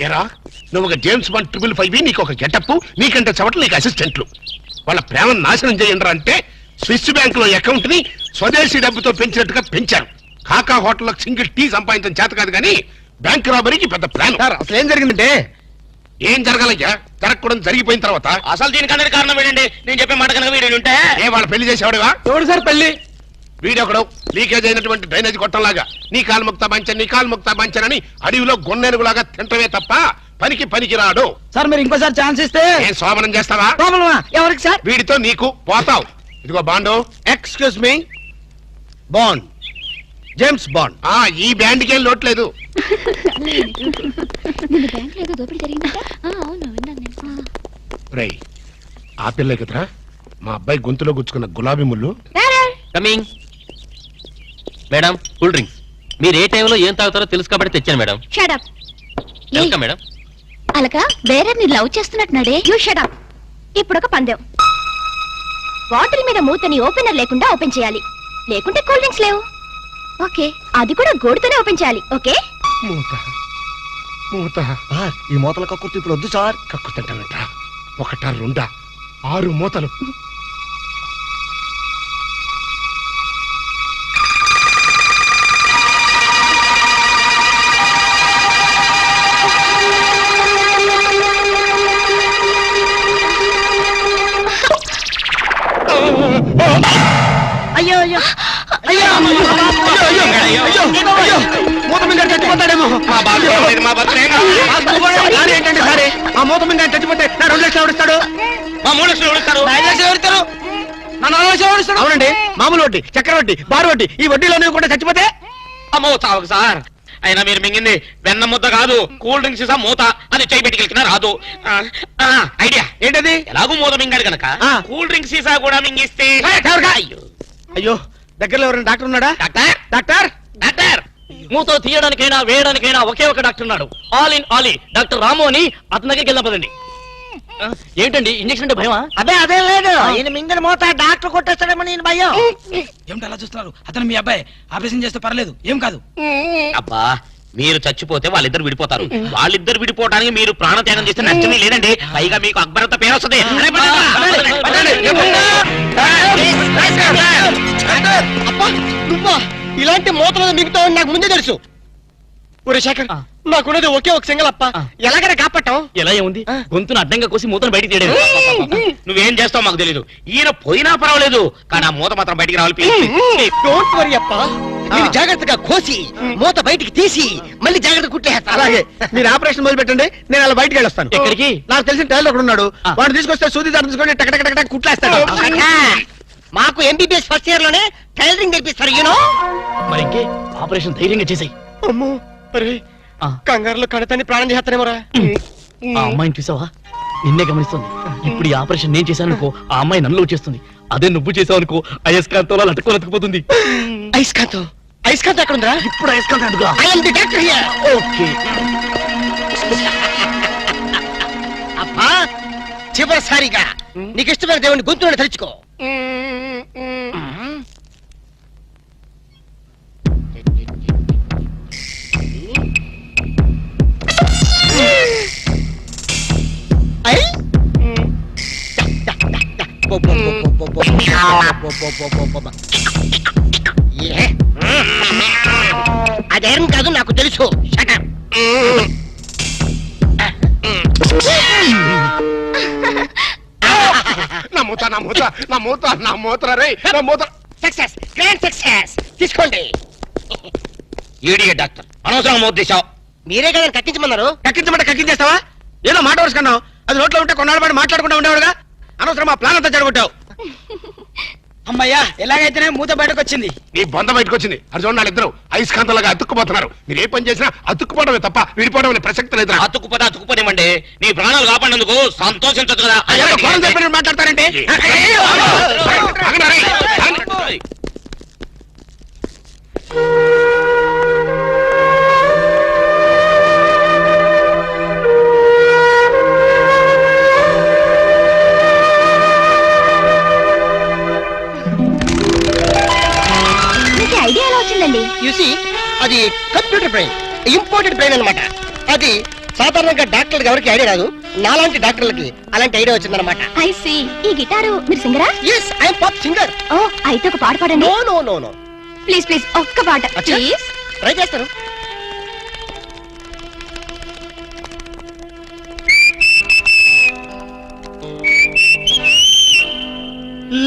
ఏరా నువ్వు ఒక జేమ్స్ బాండ్ 555 నీకు ఒక గెటప్, నీకంటే చవట్లు నీకు అసిస్టెంట్లు. వాళ్ళ ప్రేమను నాశనం చేయండి అంటే స్విస్ బ్యాంక్ లో అకౌంట్ ని స్వదేశీ డబ్బుతో పెంచినట్టుగా పెంచారు. కాకా హోటల్లో సింగిల్ టీ సంపాదించడం చేత కాదు కానీ బ్యాంక్ రాబరీకి పెద్ద ప్లాన్. అసలు ఏం జరిగిందంటే ఏం జరగాలయ్యా, జరగకూడదు జరిగిపోయిన తర్వాత. అసలు దీనికన్నా కారణం ఏంటండి? నేను చెప్పే మాట కనుక వీడు ఉంటే ఏ వాళ్ళ పెళ్లి చేసేవాడివా? ఎవడు సార్ పెళ్లి? వీడొకడు లీకేజ్ అయినటువంటి డ్రైనేజ్ కొట్టంలాగా నీ కాలు ముక్తా బంచన్, నీ కాలు ముక్తా బంచన్ అని అడవిలో గొన్నెనుగులాగా తింటమే తప్ప పనికి రాడు. సార్ మీరు ఇంకోసారి ఛాన్స్ ఇస్తే ఏం సోమనం చేస్తావా? ఎవరికి సార్? వీడితో నీకు పోతావు. ఇదిగో bond. Excuse me, bond, James bond. ఈ బ్యాండ్కి ఏం లోట్లేదు. రేయ్, ఆ పిల్ల కదరా మా అబ్బాయి గొంతులో గుచ్చుకున్న గులాబీ ముళ్ళు. కమింగ్. Madam cool drinks. మీరు ఏ టైంలో ఏం తాగుతారో తెలుసు కాబట్టి తెచ్చాను మేడం. Shut up. మేడం అలక వేరే ని లవ్ చేస్తున్నట్టున్నాడే. You shut up. ఇప్పుడు ఒక పందెం. బాటిల్ మీద మూతని ఓపెనర్ లేకుండా ఓపెన్ చేయాలి, లేకుంటే కూల్ డ్రింక్స్ లేవు. ఓకే, అది కూడా గోడుతోనే ఓపెన్ చేయాలి. ఓకే? మూత ఈ మూతల కక్కుర్తి ఇప్పుడు వద్దు సార్. కక్కుతంటానంట. 1 2 6 మూతలు. అయ్యో అయ్యో అయ్యో మూత మీద చచ్చిపోతాడేమో. ఏంటంటే సరే ఆ మూత మీద చచ్చిపోతే నా 2 లక్షలు ఎవరిస్తాడు? మా 3 లక్షలు ఎవరిస్తారు? 5 లక్షలు ఎవరిస్తారు? నా 4 లక్షలు ఎవరిస్తాడు? అవునండి, మామూలు వడ్డీ, చక్కెర వడ్డీ, బారు వడ్డీ, ఈ వడ్డీలోనే కూడా చచ్చిపోతే అమ్మో చావకు సార్. అయినా మీరు మింగింది వెన్న ముద్ద కాదు, కూల్ డ్రింక్స్ సీసా మూత. అది చేయి పెట్టుకెళ్ళినా రాదు. ఐడియా ఏంటది? ఎలాగూ మూత మింగాడు కనుక కూల్ డ్రింక్ సీసా కూడా మింగిస్తే. అయ్యో, దగ్గరలో ఎవరైనా డాక్టర్ ఉన్నాడా? డాక్టర్ డాక్టర్ డాక్టర్ మూతో తీయడానికైనా వేయడానికైనా ఒకే ఒక డాక్టర్ ఉన్నాడు. ఆల్ ఇన్ ఆల్ డాక్టర్ రాము అని అతని దగ్గరికి వెళ్దాం పదండి. ఏంటండి ఇంజక్షన్ అంటే భయమా? అదే లేదు, ఈయన మింగిన మూత డాక్టర్ కొట్టేస్తాడేమో నేను భయం. ఏమిటి అలా చూస్తున్నారు? అతను మీ అబ్బాయి, ఆపరేషన్ చేస్తే పర్లేదు, ఏం కాదు. అబ్బా, మీరు చచ్చిపోతే వాళ్ళిద్దరు విడిపోతారు. వాళ్ళిద్దరు విడిపోవడానికి మీరు ప్రాణత్యాగం చేస్తే నష్టమే లేదండి. పైగా మీకు అక్బరత పేరు వస్తుంది. ఇలాంటి మూతలు మిగతా నాకు ముందే తెలుసు. ఒరే శేఖర్, నాకున్నది ఒకే ఒక సింగల్ అప్ప, ఎలాగైనా కాపాటం. ఎలా ఏముంది? గొంతును అడ్డంగా కోసి మూతను బయటికి తీయడం. నువ్వేం చేస్తావు మాకు తెలీదు. ఈయన పోయినా పర్వాలేదు, కానీ ఆ మూత మాత్రం బయటికి రావాలి. డోంట్ వరీ అప్ప, మీరు జాగ్రత్తగా కోసి మూత బయటికి తీసి మళ్ళీ జాగ్రత్త కుట్టేస్తా. అలాగే, మీరు ఆపరేషన్ మొదలు పెట్టండి, నేను అలా బయటికి వెళ్ళొస్తాను. ఎక్కడికి? నాకు తెలిసిన టైలర్ ఒకడు ఉన్నాడు, వాడు తీసుకొస్తే సూది దాన్ని తీసుకొని టక కుట్లేస్తాడు. మాకు ఎంబీబీఎస్ ఫస్ట్ ఇయర్ లోనే టైలరింగ్ నేర్పిస్తారు. యూనో మరి ఇంకే ఆపరేషన్ ధైర్యంగా చేసాయి. అమ్మో, అరే కంగారులో కడతాన్ని ప్రాణం చేస్తానేమోరా. ఆ అమ్మాయిని చూసావా? నిన్నే గమనిస్తుంది. ఇప్పుడు ఈ ఆపరేషన్ నేను చేశాను అనుకో, ఆ అమ్మాయి నన్ను చేస్తుంది. అదే నువ్వు చేసావు అనుకో, అయస్కాంతంలో లట్టుకోలేకపోతుంది. ఐస్కాంతం ఎక్కడ ఉందా? ఇప్పుడు అయస్కాంతం అడుగురా. ఓకే అబ్బా, చివరిసారిగా నీకు ఇష్టమైన దేవుని గొంతులను తలుచుకో. అదేం కాదు, నాకు తెలుసు. తీసుకోండి. డాక్టర్ అనవసరం మౌత్ తీసావు. మీరే కదా కక్కించమన్నారు. కక్కించమంటే కక్కించేస్తావా? ఏదో మాట వరుసుకున్నావు, అది నోట్లో ఉంటే కొన్నాళ్ళ పాటు మాట్లాడకుండా ఉండేవాడుగా. అనవసరం మా ప్లాన్ అంతా జరగొట్టావు. అమ్మయ్యా, ఎలాగైతేనే మూత బయటకు వచ్చింది. నీ బొంద బయటకు వచ్చింది. అది చూడండి, వాళ్ళిద్దరు అయస్కాంతంలాగా అతుక్కుపోతున్నారు. మీరు ఏ పని చేసినా అతుక్కుపోవడమే తప్ప విడిపోవడం అనే ప్రసక్తి లేదు. అతుక్కుపోనివ్వండి, నీ ప్రాణాలు కాపాడినందుకు సంతోషించదు కదా. మాట్లాడతారంటే ఐడియా ఎలా వచ్చిందండి? అది కంప్యూటర్ బ్రెయిన్, ఇంపోర్టెడ్ బ్రెయిన్ అన్నమాట. అది సాధారణంగా డాక్టర్లకు ఎవరికి ఐడియా రాదు, నాలాంటి డాక్టర్లకి అలాంటి ఐడియా వచ్చిందనమాట. I see. ఈ గిటారు మీరు సింగరా? Yes, I'm pop singer. ఓ అయితే ఒక పాట పాడండి. No no no no. Please please ఒక్క పాట అచ్చా. ప్లీజ్. ట్రై చేస్తాను.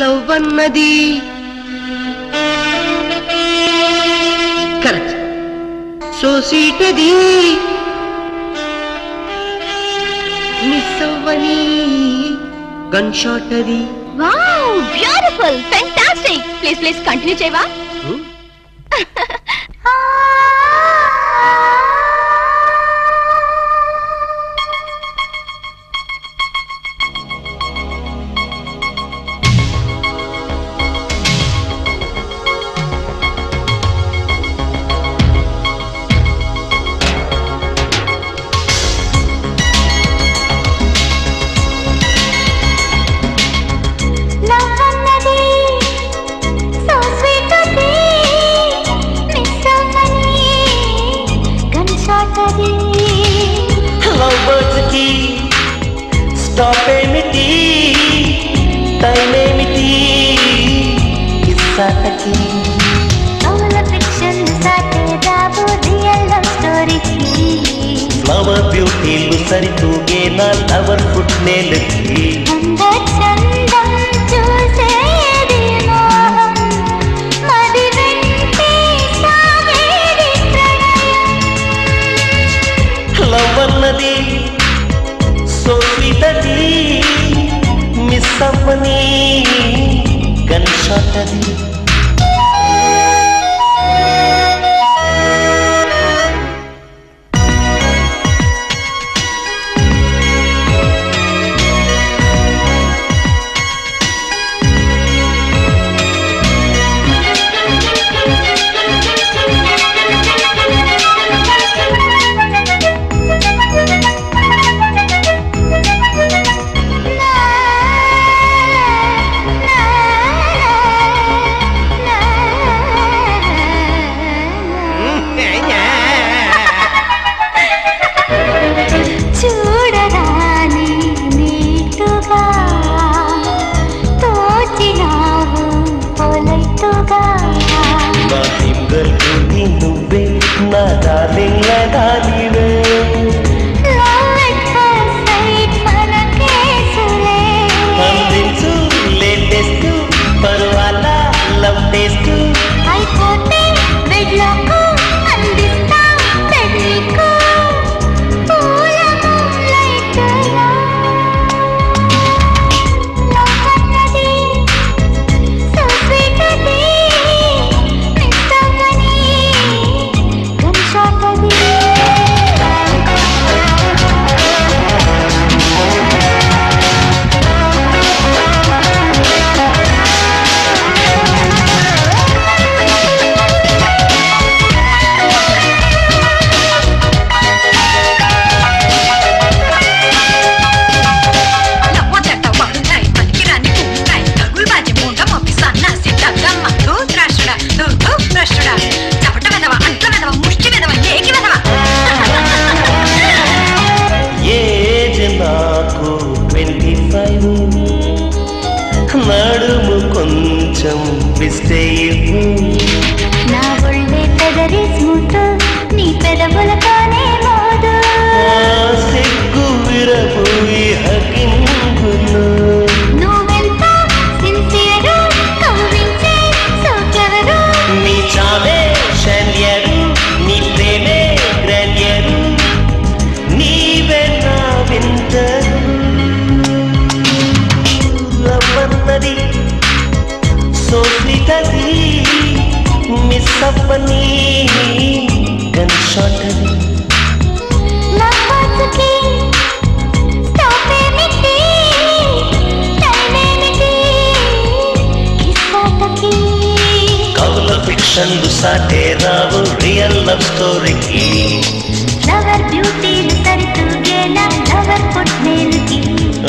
లవ్ అన్నది కరెక్ట్, సో స్వీట్ అది మిస్ అవ్వని గన్ షాట్ అది. Wow beautiful fantastic. Please please continue చేయవా? లవ్ బర్డ్స్ కి స్టాప్ ఏమిటి, టైం ఏమిటి, కిస్సాటకి ఫ్లవర్ బ్యూటీలు సరితూగే నా లవర్ ఫుట్ నేలకి. లవ్ అన్నది సో స్వీట్ అది మిస్ అవ్వని గన్ షాట్ అది. నువ్వే నా డార్లింగ్ దానివే. అందించు లేటెస్ట్ పర్వాల లవ్ టేస్ట్. నడుము కొంచెం పిస్తే నా ఒళ్ళే పెదరి స్మూత్, నీ పెదవులతోనే మోదు. సిగ్గు విరపోయి హకింపును. నువ్వెంత సిన్సియరు, కవ్వించే సో క్లెవరు. నీ చావే శల్యరు, నీ ప్రేమే గ్రాన్యరు, నీవే నా వింటరు. లవ్వన్నది సో స్వీట్ అది మిస్ అవ్వని గన్ షాట్ అది. కవుల ఫిక్షన్లు సాటే రావు రియల్ లవ్ స్టోరీకి. లవర్ బ్యూటీలు సరితూగేలా లవర్ పుట్నేలుకి.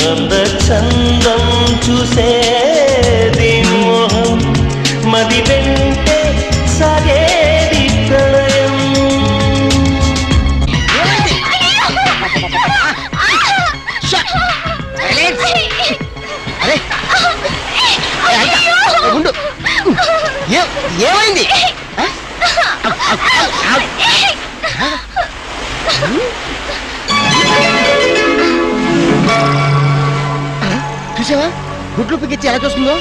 అంద చందం చూసేది మోహం, మది వెంటే సాగేది ప్రళయం. చూసావా గుడ్లు పిగిచ్చి ఎలా చూస్తుందో?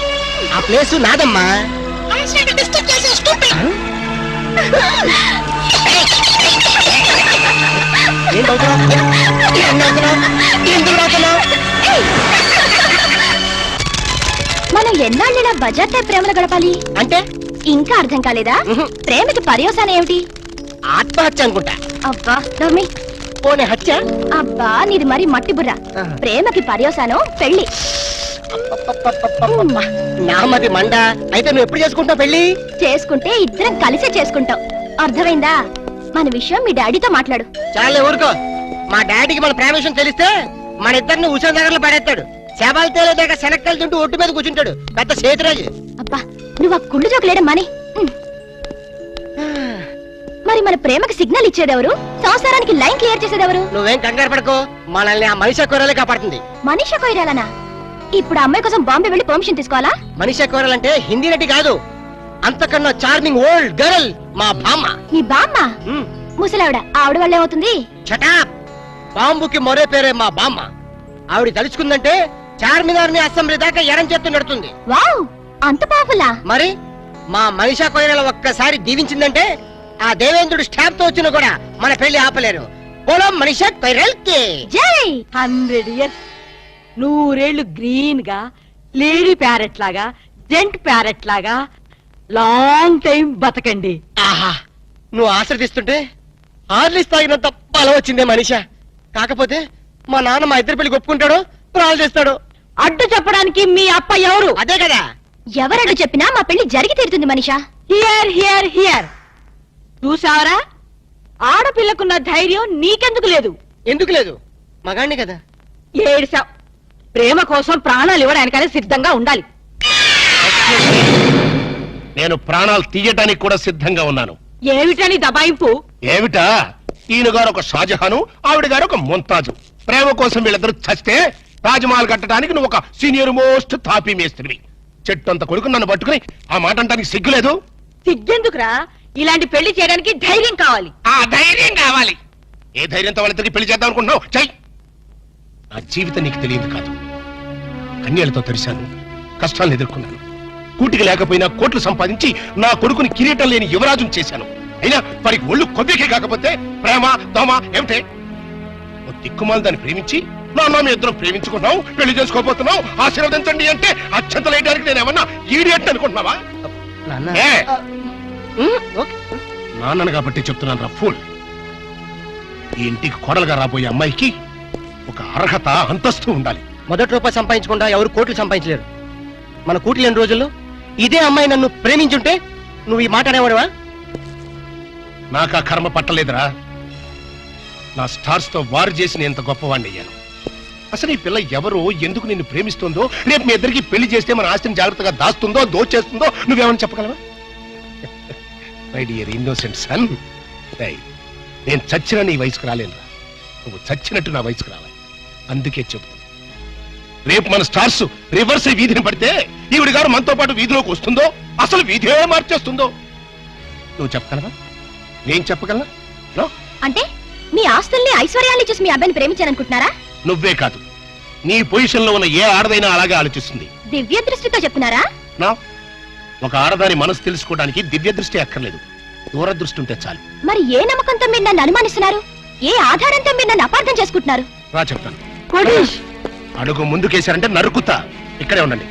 ఆ ప్లేస్ నాదమ్మా. ఏం అవుతున్నావు? ఎందుకు అవుతున్నావు? మనం ఎన్నాళ్ళైనా బజార్ టైప్ ప్రేమలు గడపాలి అంటే ఇంకా అర్థం కాలేదా? ఉహు. ప్రేమకి పర్యవసానం ఏమిటి? ఆత్మహత్య అనుకుంటా. అబ్బా నవ్మి. పోనీ హత్య? అబ్బా నీది మరి మట్టి బుర్ర. ఆహా. ప్రేమకి పర్యవసానం పెళ్లి. అబ్బబ్బబ్బబ్బబ్బ. నామది మండ. అయితే నువ్వు ఎప్పుడు చేసుకుంటావు పెళ్లి? చేసుకుంటే ఇద్దరం కలిసే చేసుకుంటాం. అర్థమైందా? మన విషయం మీ డాడీతో మాట్లాడు. చాలే ఊరుకో. మా డాడీకి మన ప్రేమ విషయం తెలిస్తే మన ఇద్దరిని ఉషా నగర్లో పడేస్తాడు. శవాలు తేలేదాకా శనక్కలు తింటూ ఒట్టు మీద కూర్చుంటాడు. పెద్ద సేతురాజు. అబ్బా నువ్వు ఆ కుళ్ళు జోకులేడం మాని. మరి మన ప్రేమకి సిగ్నల్ ఇచ్చేదెవరు? సంసారానికి లైన్ క్లియర్ చేసేదెవరు? నువ్వేం కంగారు పడకో. మనల్ని ఆ మనిషి కూరలే కాపాడుతుంది. మనీషా కొయిరాలనా? ఇప్పుడు ఆ అమ్మాయి కోసం బాంబే వెళ్ళి పర్మిషన్ తీసుకోవాలా? మనిషి కూరలంటే హిందీ నటి కాదు, అంతకన్నా చార్మింగ్ ఓల్డ్ గర్ల్ మా బామ్మ. నీ బామ్మ ముసలావిడ. ఆవిడ వల్ల ఏమవుతుంది? చటాప్. బాంబుకి మరో పేరే మా బామ్మ. ఆవిడ తలుచుకుందంటే చార్మినార్ ని అసెంబ్లీ దాకా ఎరం చేత్తు నడుతుంది. వావ్ అంత పాపులా? మరి మా మనిషా కొయిరల ఒక్కసారి దీవించిందంటే ఆ దేవేంద్రుడు స్టాంప్ తో వచ్చినా కూడా మన పెళ్లి ఆపలేరు. పొలం మనిషా కొయిరల్ కి జై. 100 ఇయర్స్ 100 గ్రీన్ గా లేడీ ప్యారెట్ లాగా జెంట్ ప్యారెట్ లాగా లాంగ్ టైం బతకండి. ఆహా, నువ్వు ఆశ్రదిస్తుంటే హార్లిస్ తాగినంత బలం వచ్చిందే మనిషా. కాకపోతే మా నాన్న మా ఇద్దరు పెళ్లి ఒప్పుకుంటాడో ప్రాణాలు చేస్తాడు. అడ్డు చెప్పడానికి మీ అప్ప ఎవరు? అదే కదా. ఎవరడు చెప్పినా మా పెళ్లి జరిగి తీరుతుంది మనిషా. Hear hear hear. చూసావరా, ఆడపిల్లకున్న ధైర్యం నీకెందుకు లేదు? ఎందుకు లేదు? మగాణ్ణి కదా. ఏడిసావ్. ప్రేమ కోసం ప్రాణాలు ఇవ్వడానికనే సిద్ధంగా ఉండాలి. నేను ప్రాణాలు తీయటానికి కూడా సిద్ధంగా ఉన్నాను. ఏమిటని దబాయింపు? ఏమిటా? ఈయన గారు ఒక షాజహాను, ఆవిడ గారు ఒక ముంతాజు. ప్రేమ కోసం వీళ్ళిద్దరు చస్తే తాజ్మహల్ కట్టడానికి నువ్వు ఒక సీనియర్ మోస్ట్ తాపీ మేస్త్రివి. చెట్టు అంత కొడుకు నన్ను పట్టుకుని ఆ మాట అంటానికి సిగ్గులేదు? సిగ్గెందుకురా? ఇలాంటి పెళ్లి చేయడానికి ధైర్యం కావాలి. ఆ ధైర్యం కావాలి. ఏ ధైర్యంతో వాళ్ళిద్దరికి పెళ్లి చేద్దాం అనుకుంటున్నావు? చెయ్. నా జీవితం నీకు తెలియదు కాదు. కన్యలతో తెరిశాను, కష్టాలను ఎదుర్కొన్నాను. కూటికి లేకపోయినా కోట్లు సంపాదించి నా కొడుకుని కిరీటం లేని యువరాజును చేశాను. అయినా వారికి ఒళ్ళు కొద్దికే కాకపోతే ప్రేమ దోమ ఏమిటే? ఓ దిక్కుమాలు దాన్ని ప్రేమించి నాన్న మీ ఇద్దరం ప్రేమించుకున్నావు, పెళ్లి చేసుకోబోతున్నావు, ఆశీర్వదించండి అంటే అత్యంతలు వేయడానికి నేను ఏమన్నా ఈడియట్ అనుకుంటున్నావా? ఏ? నాన్నను కాబట్టి చెప్తున్నాను రా ఫూల్. ఈ ఇంటికి కోడలుగా రాబోయే అమ్మాయికి ఒక అర్హత అంతస్తు ఉండాలి. మొదటి రూపాయి సంపాదించకుండా ఎవరు కోట్లు సంపాదించలేరు. మన కూటి లేని రోజుల్లో ఇదే అమ్మాయి నన్ను ప్రేమించుంటే నువ్వు ఈ మాట అనేవాడువా? నాకు ఆ కర్మ పట్టలేదురా. నా స్టార్స్ తో వారు చేసి నేను ఎంత గొప్పవాణ్ణి అయ్యాను. అసలు ఈ పిల్ల ఎవరో, ఎందుకు నిన్ను ప్రేమిస్తుందో, రేపు మీ ఇద్దరికి పెళ్లి చేస్తే మన ఆస్తిని జాగ్రత్తగా దాస్తుందో దోచేస్తుందో నువ్వేమని చెప్పగలవా? మై డియర్ ఇన్నోసెంట్ సన్, నేను చచ్చిన నీ వయసుకు రాలేను. నువ్వు చచ్చినట్టు నా వయసుకు రావాలి. అందుకే చెబుతున్నా, రేపు మన స్టార్స్ రివర్స్ వీధిని పడితే ఈవిడి గారు మనతో పాటు వీధిలోకి వస్తుందో, అసలు వీధే మార్చేస్తుందో నువ్వు చెప్పగలవా? నేను చెప్పగలనా? నో. అంటే మీ ఆస్తుల్ని ఐశ్వర్యాన్ని చూసి మీ అబ్బాయిని ప్రేమించాలనుకుంటున్నారా? నువ్వే కాదు, నీ పొజిషన్ లో ఉన్న ఏ ఆడదైనా అలాగే ఆలోచిస్తుంది. దివ్య దృష్టితో చెప్తున్నారా? నా ఒక ఆడదాని మనసు తెలుసుకోవడానికి దివ్య దృష్టి అక్కర్లేదు, దూరదృష్టి ఉంటే చాలు. మరి ఏ నమ్మకంతో మీరు నన్ను అనుమానిస్తున్నారు? ఏ ఆధారంతో మీరు నన్ను అపార్థం చేసుకుంటున్నారు? రా చెప్తాను. కోటేష్, అడుగు ముందుకేశారంటే నరుకుతా. ఇక్కడే ఉండండి.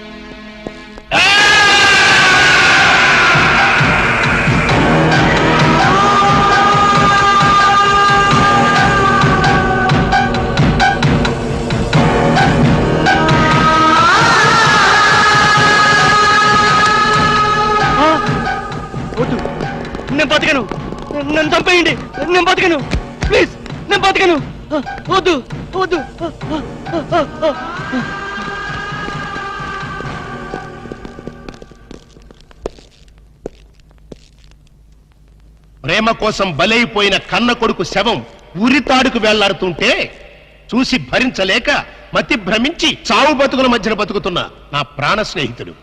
వద్దు, నేను బతకను. నన్ను చంపేయండి, నేను బతకను. ప్లీజ్, నేను బతకను. వద్దు వద్దు. ప్రేమ కోసం బలైపోయిన కన్న కొడుకు శవం ఉరితాడుకు వెళ్లాడుతుంటే చూసి భరించలేక మతి భ్రమించి చావు బతుకుల మధ్యన బతుకుతున్న నా ప్రాణ స్నేహితుడు.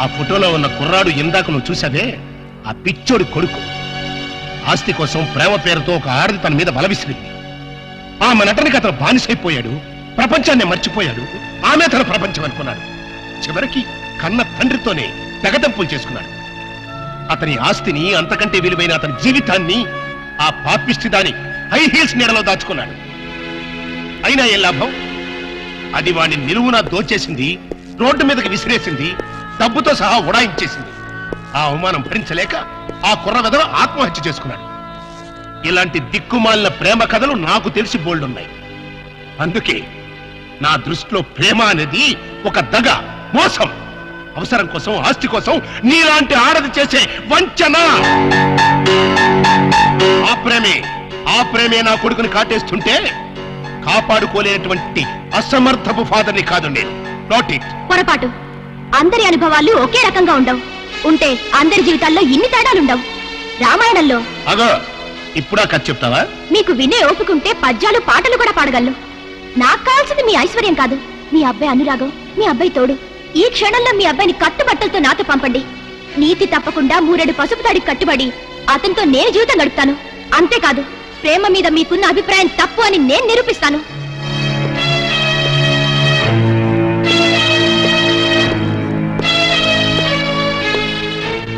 ఆ ఫోటోలో ఉన్న కుర్రాడు ఇందాక నువ్వు చూసావే, ఆ పిచ్చోడి కొడుకు. ఆస్తి కోసం ప్రేమ పేరుతో ఒక ఆడది తన మీద బలవిసిరింది. ఆమె నటనకి అతను బానిసైపోయాడు, ప్రపంచాన్ని మర్చిపోయాడు. ఆమె తన ప్రపంచం అనుకున్నాడు. చివరికి కన్న తండ్రితోనే తెగదెంపులు చేసుకున్నాడు. అతని ఆస్తిని, అంతకంటే విలువైన అతని జీవితాన్ని ఆ పాపిష్టి దాని హై హీల్స్ నీడలో దాచుకున్నాడు. అయినా ఏ లాభం? అది వాడిని నిలువునా దోచేసింది, రోడ్డు మీదకి విసిరేసింది, డబ్బుతో సహా ఉడాయించేసింది. ఆ అవమానం భరించలేక ఆ కుర్ర వెధవ ఆత్మహత్య చేసుకున్నాడు. ఇలాంటి దిక్కుమాలిన ప్రేమ కథలు నాకు తెలిసి బోల్డున్నాయి. అందుకే నా దృష్టిలో ప్రేమ అనేది ఒక దగ, మోసం, అవసరం కోసం, ఆస్తి కోసం నీలాంటి ఆడది చేసే వంచన. ఆ ప్రేమే నా కొడుకుని కాటేస్తుంటే కాపాడుకోలేనటువంటి అసమర్థపు ఫాదర్ని కాదు నేను. Not it. పొరపాటు. అందరి అనుభవాలు ఒకే రకంగా ఉండవు. ఉంటే అందరి జీవితాల్లో ఇన్ని తేడాలుండవు. రామాయణంలో అగో ఇప్పుడా కథ చెప్తావా? మీకు వినే ఓపుకుంటే పద్యాలు పాటలు కూడా పాడగలను. నాకు కావాల్సింది మీ ఐశ్వర్యం కాదు, మీ అబ్బాయి అనురాగం, మీ అబ్బాయి తోడు. ఈ క్షణంలో మీ అబ్బాయిని కట్టుబట్టలతో నాతో పంపండి. నీతి తప్పకుండా 3 పసుపు తాడికి కట్టుబడి అతనితో నేను జీవితం గడుపుతాను. అంతేకాదు, ప్రేమ మీద మీకున్న అభిప్రాయం తప్పు అని నేను నిరూపిస్తాను.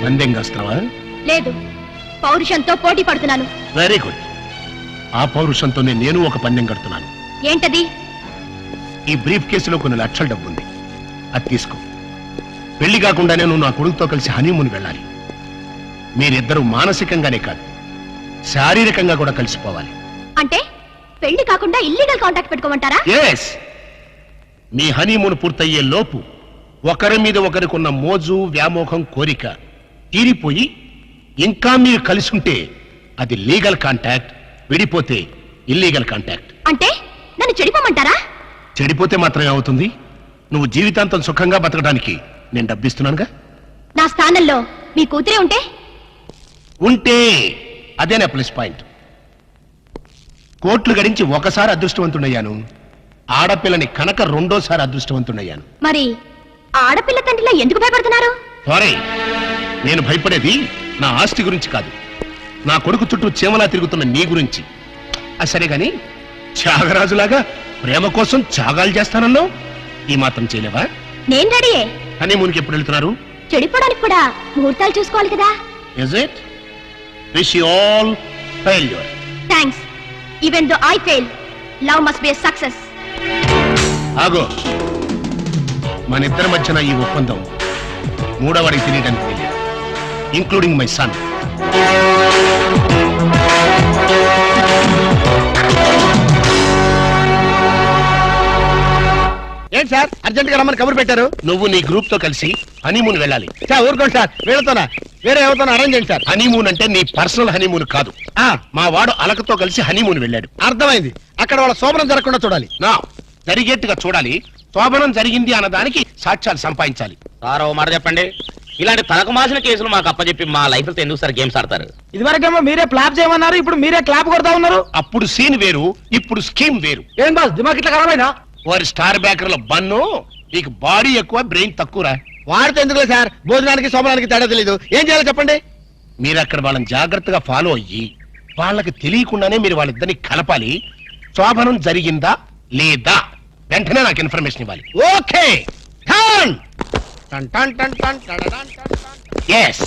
పందెం కాస్తావా? లేదు, పౌరుషంతో పోటీ పడుతున్నాను. Very good. ఆ పౌరుషంతోనే నేను ఒక పందెం కడుతున్నాను. ఏంటది? ఈ బ్రీఫ్ కేసులో కొన్ని లక్షల డబ్బు ఉంది. అది తీసుకో. పెళ్లి కాకుండానే నువ్వు నా కొడుకుతో కలిసి హనీమూన్ వెళ్ళాలి. మీరిద్దరూ మానసికంగానే కాదు, శారీరకంగా కూడా కలిసిపోవాలి. అంటే పెళ్లి కాకుండా ఇల్లీగల్ కాంటాక్ట్ పెట్టుకోమంటారా? ఎస్. మీ హనీమూన్ పూర్తయ్యే లోపు ఒకరి మీద ఒకరికున్న మోజు, వ్యామోహం, కోరిక తీరిపోయి ఇంకా మీరు కలిసి ఉంటే అది లీగల్ కాంటాక్ట్, విడిపోతే ఇల్లీగల్ కాంటాక్ట్. అంటే నన్ను చెడిపోమంటారా? చెడిపోతే మాత్రమే అవుతుంది. నువ్వు జీవితాంతం సుఖంగా బతకడానికి నేను డబ్బిస్తున్నానుగా. నా స్థానంలో మీ కూతురే ఉంటే అదే నా ప్లస్ పాయింట్. కోట్లు గడించి ఒకసారి అదృష్టవంతుడయ్యాను, ఆడపిల్లని కనుక 2వ సారి అదృష్టవంతుడయ్యాను. మరి ఆడపిల్ల తండ్రిలా ఎందుకు భయపడుతున్నారు? సారీ, నేను భయపడేది నా ఆస్తి గురించి కాదు, నా కొడుకు చుట్టూ చీమలా తిరుగుతున్న నీ గురించి. సరే గాని, త్యాగరాజులాగా ప్రేమ కోసం త్యాగాలు చేస్తానన్నావు, ఈ మాత్రం చేయలేవా? నేను రెడీయే. హనీమూన్కి ఎప్పుడు వెళ్తున్నారు? చెడిపోవడానికి కూడా ముహూర్తాలు చూసుకోవాలి కదా. Is it? Wish you all failure. Thanks. Even though I fail, love must be a success. ఆగో, మన ఇద్దరి మధ్యన ఈ ఒప్పందం 3వవాడికి తెలియడానికి తెలియదు, ఇంక్లూడింగ్ మై సన్. ఏంటి సార్ అర్జెంట్ గా రమ్మని కబురు పెట్టారు? నువ్వు నీ గ్రూప్ తో కలిసి హనీమూన్ వెళ్ళాలి. సార్ ఊరుకోండి సార్, వీళ్ళతోనా వేరే ఎవరితోనా అరేంజ్ చేయండి సార్. హనీమూన్ అంటే నీ పర్సనల్ హనీమూన్ కాదు. మా వాడు అలకతో కలిసి హనీమూన్ వెళ్ళాడు. అర్థమైంది. అక్కడ వాళ్ళ శోభనం జరగకుండా చూడాలి. నా జరిగేట్టుగా చూడాలి. శోభనం జరిగింది అన్నదానికి సాక్ష్యాలు సంపాదించాలి. సార్ ఓ మాట చెప్పండి, ఇలాంటి తలకు మాసిన కేసులు మాకు అప్పచెప్పి మా లైఫ్ తో ఎందుకు సార్ గేమ్స్ ఆడతారు? ఇదివరకేమో మీరే క్లాప్ చేయమన్నారు, ఇప్పుడు మీరే క్లాప్ కొడతా ఉన్నారు. అప్పుడు సీన్ వేరు, ఇప్పుడు స్కీమ్ వేరు. ఏం బాస్ దిమాగ్ ఇట్లా ఖరాబైనా? వారి స్టార్ బ్యాకర్ల బన్ను, నీకు బాడీ ఎక్కువ, బ్రెయిన్ తక్కువరా. వాడితే ఎందుకులే సార్, భోజనానికి శోభనానికి తేడా తెలీదు. ఏం చేయాలో చెప్పండి. మీరు అక్కడ వాళ్ళని జాగ్రత్తగా ఫాలో అయ్యి వాళ్ళకి తెలియకుండానే మీరు వాళ్ళిద్దరిని కలపాలి. శోభనం జరిగిందా లేదా వెంటనే నాకు ఇన్ఫర్మేషన్ ఇవ్వాలి. ఓకే. టన్ టన్ టన్ టన్ టన్ టన్ టన్. ఎస్.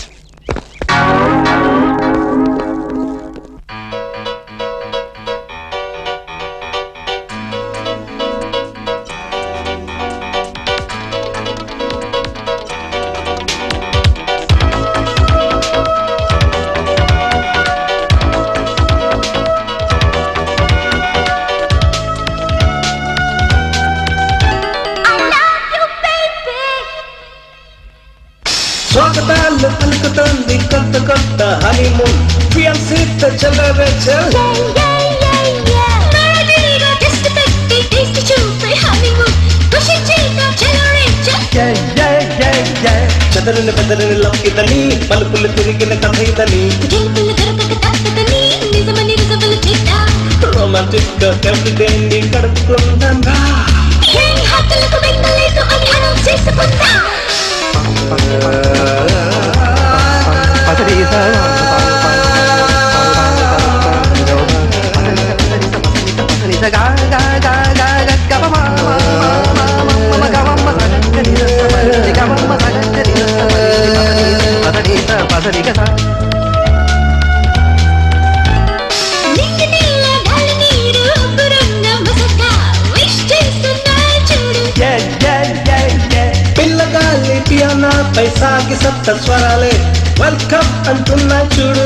స్వాగతాలు పలుకుతోంది కొత్త కొత్త హనీమూన్. ఫియాన్సీతో చెలరేచే చెదరిన బెదరిన లప్పిదని, పలుపులు తిరిగిన కథ ఇదని, రొమాంటిక్ గా ఎవ్రీడే ని గడుపుకుందాం రా. కొత్త స్వరాలే వెల్కమ్ అంటున్నా చూడు.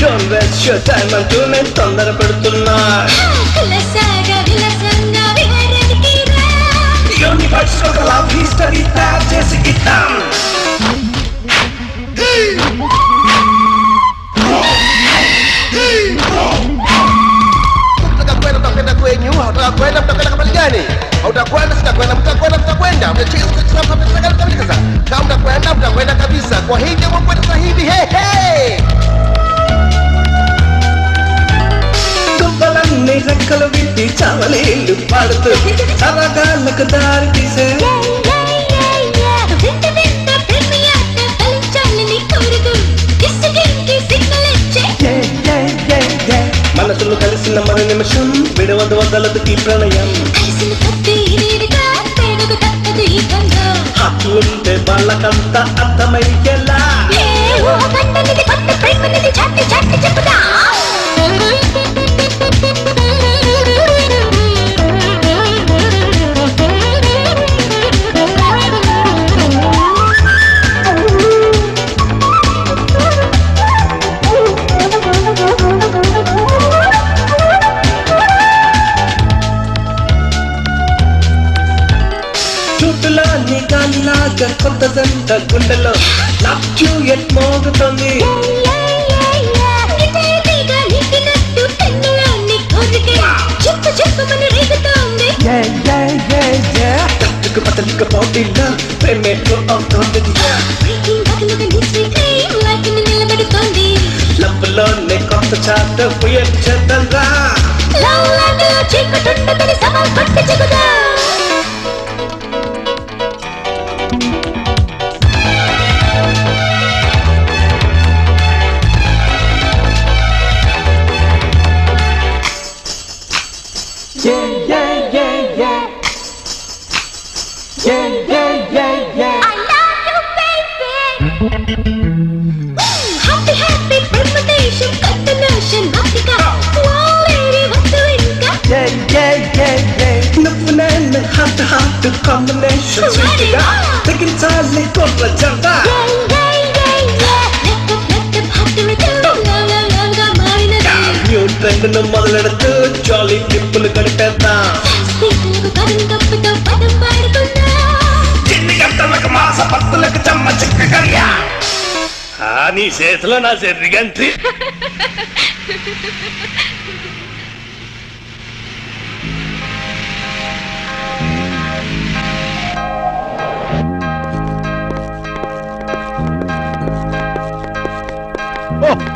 Don't waste your time అంటూనే తొందర పెడుతున్నా. యూనివర్స్ ఒక లవ్ హిస్టరీ తయారు చేసి ఇద్దాం. దుబ్బలన్నీ రెక్కలు విప్పి చవలీలు పాడుతూ సరగాళ్ళకు దారి తీసే మనసులు కలిసిన మన నిమిషం విడవదు వదలదు ఈ ప్రణయం. హక్కులుంటే వాళ్ళకంతా అర్థమయ్యేలా చుట్టులాన్ని గాలిలాగా కొత్త జంట గుండెలో లవ్ డ్యూయెట్ మోగుతుంది. తట్టుకు పతలిక పోటీలో ప్రేమేట్లు అవుతుంది. లవ్లోనే కొత్త చాట చేద్దా. నువ్వు నేను హార్ట్ హార్ట్ కాంబినేషన్ స్వీట్గా తెగించాలి కొత్త జంట. న్యూ ట్రెండ్ ను మొదలెడుతూ జాలీ ట్రిప్పులు గడిపేద్దాం. చిన్ని గంటలకు మాస పత్తులకు చెమ్మ చిక్క కర్యా నీ చేతిలో నా చెర్రిగంటి.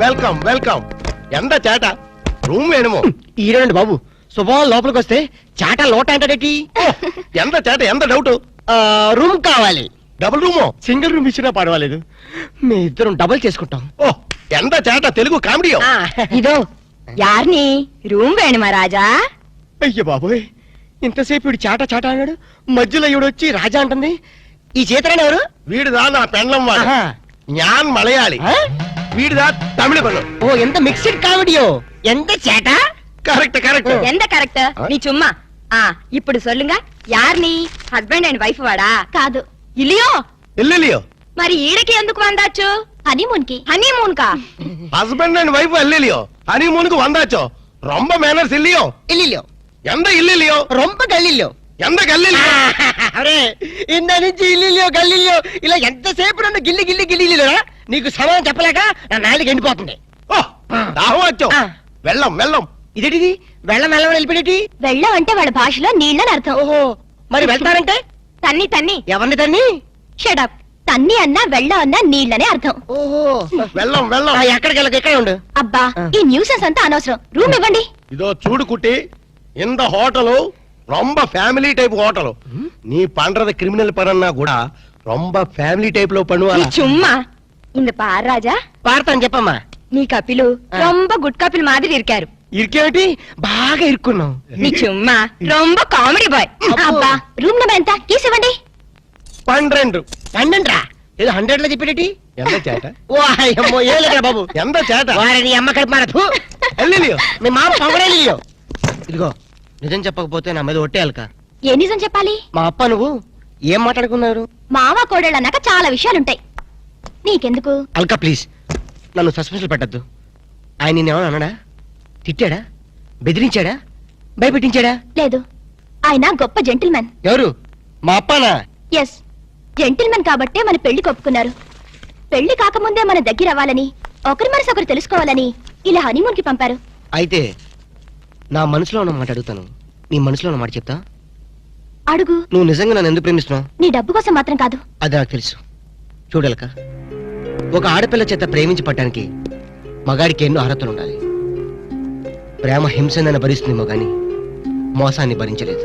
Welcome welcome. ఎంత చాట రూమ్ వేణుమో ఈరోండి బాబు. శుభం లోపలికి వస్తే చాట లోట అంటాడేటి. ఎంత చాట ఎంత డౌట్. రూమ్ కావాలి. డబుల్ రూమో సింగిల్ రూమ్ ఇచ్చినా పర్వాలేదు. మీ ఇద్దరం డబుల్ చేసుకుంటాం. ఓ ఎంత చాట తెలుగు కామెడీ. ఇదో యార్ని రూమ్ వేణుమా రాజా. అయ్య బాబోయ్ ఇంతసేపు వీడు చాట చాట అన్నాడు. మధ్యలో ఈవిడొచ్చి రాజా అంటుంది. ఈ చేతరాని ఎవరు? వీడిదా నా పెండ్లం వాడు. జ్ఞాన్ మలయాళి. వీడిదా తమిళ పదం. ఓ ఎంత మిక్స్డ్ కామెడీయో. ఎంత చేట. Correct correct. ఎంత కరెక్ట్ నీ చుమ్మా. ఇప్పుడు சொல்லுங்க యార్ని హస్బెండ్ అండ్ వైఫ్ వాడా? కాదు. ఇలియో ఎల్లిలియో. మరి ఈడకి ఎందుకు వందాచ్చు? హనీమూన్ కి. హనీమూన్ కా? హస్బెండ్ అండ్ వైఫ్ ఎల్లిలియో హనీమూన్ కు వందాచో. రొంబ మేనర్స్ ఇల్లియో. ఇల్లిలియో ఎంత ఇల్లిలియో. రొంబ గల్లిలియో. ఎంత గల్లిలియో. అరే ఇంద నుంచి ఇల్లిలియో గల్లిలియో ఇలా ఎంతసేపు నన్ను గిల్లి గిల్లి గిల్లిలియోరా. నీకు సమాధానం చెప్పలేక నా నాలుగు ఎండిపోతుంది. దాహం వచ్చో. వెళ్ళం వెళ్ళం. ఇదేటిది వెళ్ళం వెళ్ళం వెళ్ళిపోయేటి. వెళ్ళం అంటే వాళ్ళ భాషలో నీళ్ళని అర్థం. ఓహో మరి వెళ్తారంటే తన్ని తన్ని. ఎవరిని తన్ని? షడప్. తన్ని అన్నా వెళ్ళం అన్నా నీళ్ళనే అర్థం. ఓహో వెళ్ళం వెళ్ళం. ఎక్కడికి వెళ్ళక ఎక్కడ ఉండు. అబ్బా ఈ న్యూసెన్స్ అంతా అనవసరం. రూమ్ ఇవ్వండి. ఇదో చూడు కుట్టి இந்த ஹோட்டலு ரொம்ப ஃபேமிலி டைப் ஹோட்டலு. நீ பண்றது கிரிமினல் பரன்னா கூட ரொம்ப ஃபேமிலி டைப்ல பண்ணுவாங்க. சும்மா இந்த பார் ராஜா. பார்த்தான் చెప్పమ్మా. నీ కపిలు ரொம்ப గుడ్ కపిల్ మాదిరి ఇరికారు. ఇరికేటి బాగా ఇరుక్కున్నాం. నీ చుమ్మా ரொம்ப కామెడీ బాయ్. అబ్బా రూమ్ నెంబర్ ఎంత? కీస్ ఇవ్వండి. 12 12 ఏదో 100 లో చెప్పేటి. ఎంత చేట. ఓ అమ్మో ఏలేరా బాబు. ఎంత చేట. వారిని అమ్మ కడుపు మారదు. ఎల్లిలియో మీ మామ పవరేలియో. ఇదిగో నిజం చెప్పకపోతే నా మీద ఒట్టేయాలక. ఏ నిజం చెప్పాలి? మా అప్ప నువ్వు ఏం మాట్లాడుకున్నారు? మావ కోడళ్ళు అన్నాక చాలా విషయాలుంటాయి. నీకెందుకు? అల్కా ప్లీజ్ నన్ను సస్పెన్షన్ పెట్టద్దు. ఆయన నిన్నేమన్నా అన్నాడా? తిట్టాడా? బెదిరించాడా? భయపెట్టించాడా? లేదు, ఆయన గొప్ప జెంటిల్మెన్. ఎవరు? మా అప్పనా? ఎస్, జెంటిల్మెన్ కాబట్టే మన పెళ్లి కొప్పుకున్నారు. పెళ్లి కాకముందే మన దగ్గర అవ్వాలని, ఒకరి మనసు ఒకరు తెలుసుకోవాలని ఇలా హనీమూన్ కి పంపారు. అయితే నా మనసులో ఉన్న మాట అడుగుతాను, నీ మనసులో ఉన్న మాట చెప్తా? అడుగు. నువ్వు నిజంగా నన్ను ఎందుకు ప్రేమిస్తున్నావు? నీ డబ్బు కోసం మాత్రం కాదు. అది నాకు తెలుసు. చూడలక, ఒక ఆడపిల్ల చేత ప్రేమించి పట్టడానికి మగాడికి ఎన్నో అర్హతలు ఉండాలి. ప్రేమ హింసనని భరిస్తుందేమో గాని మోసాన్ని భరించలేదు.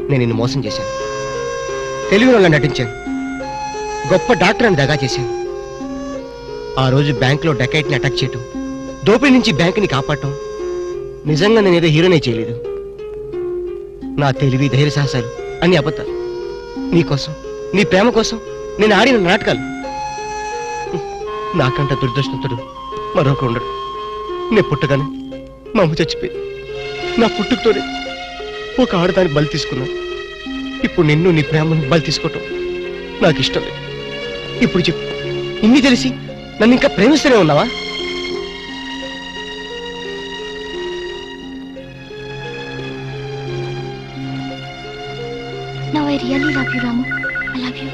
నేను నిన్ను మోసం చేశాను, తెలివిలో నటించాను, గొప్ప డాక్టర్ అని దగా చేశాను. ఆ రోజు బ్యాంకులో డకైట్ని అటాక్ చేయటం, దోపిడీ నుంచి బ్యాంకుని కాపాడటం, నిజంగా నేనేదో హీరోనే చేయలేదు. నా తెలివి ధైర్య సాహసాలు అన్ని అబద్ధాలు. నీకోసం, నీ ప్రేమ కోసం నేను ఆడిన నాటకాలు. నాకంట దురదృష్టంతుడు మరొక ఉండడు. నేను పుట్టగానే మా అమ్మ చచ్చిపోయి నా పుట్టుకతోనే ఒక ఆడదాన్ని బలి తీసుకున్నా. ఇప్పుడు నిన్ను నీ ప్రేమను బలి తీసుకోవటం నాకు ఇష్టం లేదు. ఇప్పుడు చెప్పు, ఇన్ని తెలిసి నన్ను ఇంకా ప్రేమిస్తూనే ఉన్నావా? Now I really love you, Ramu. I love you.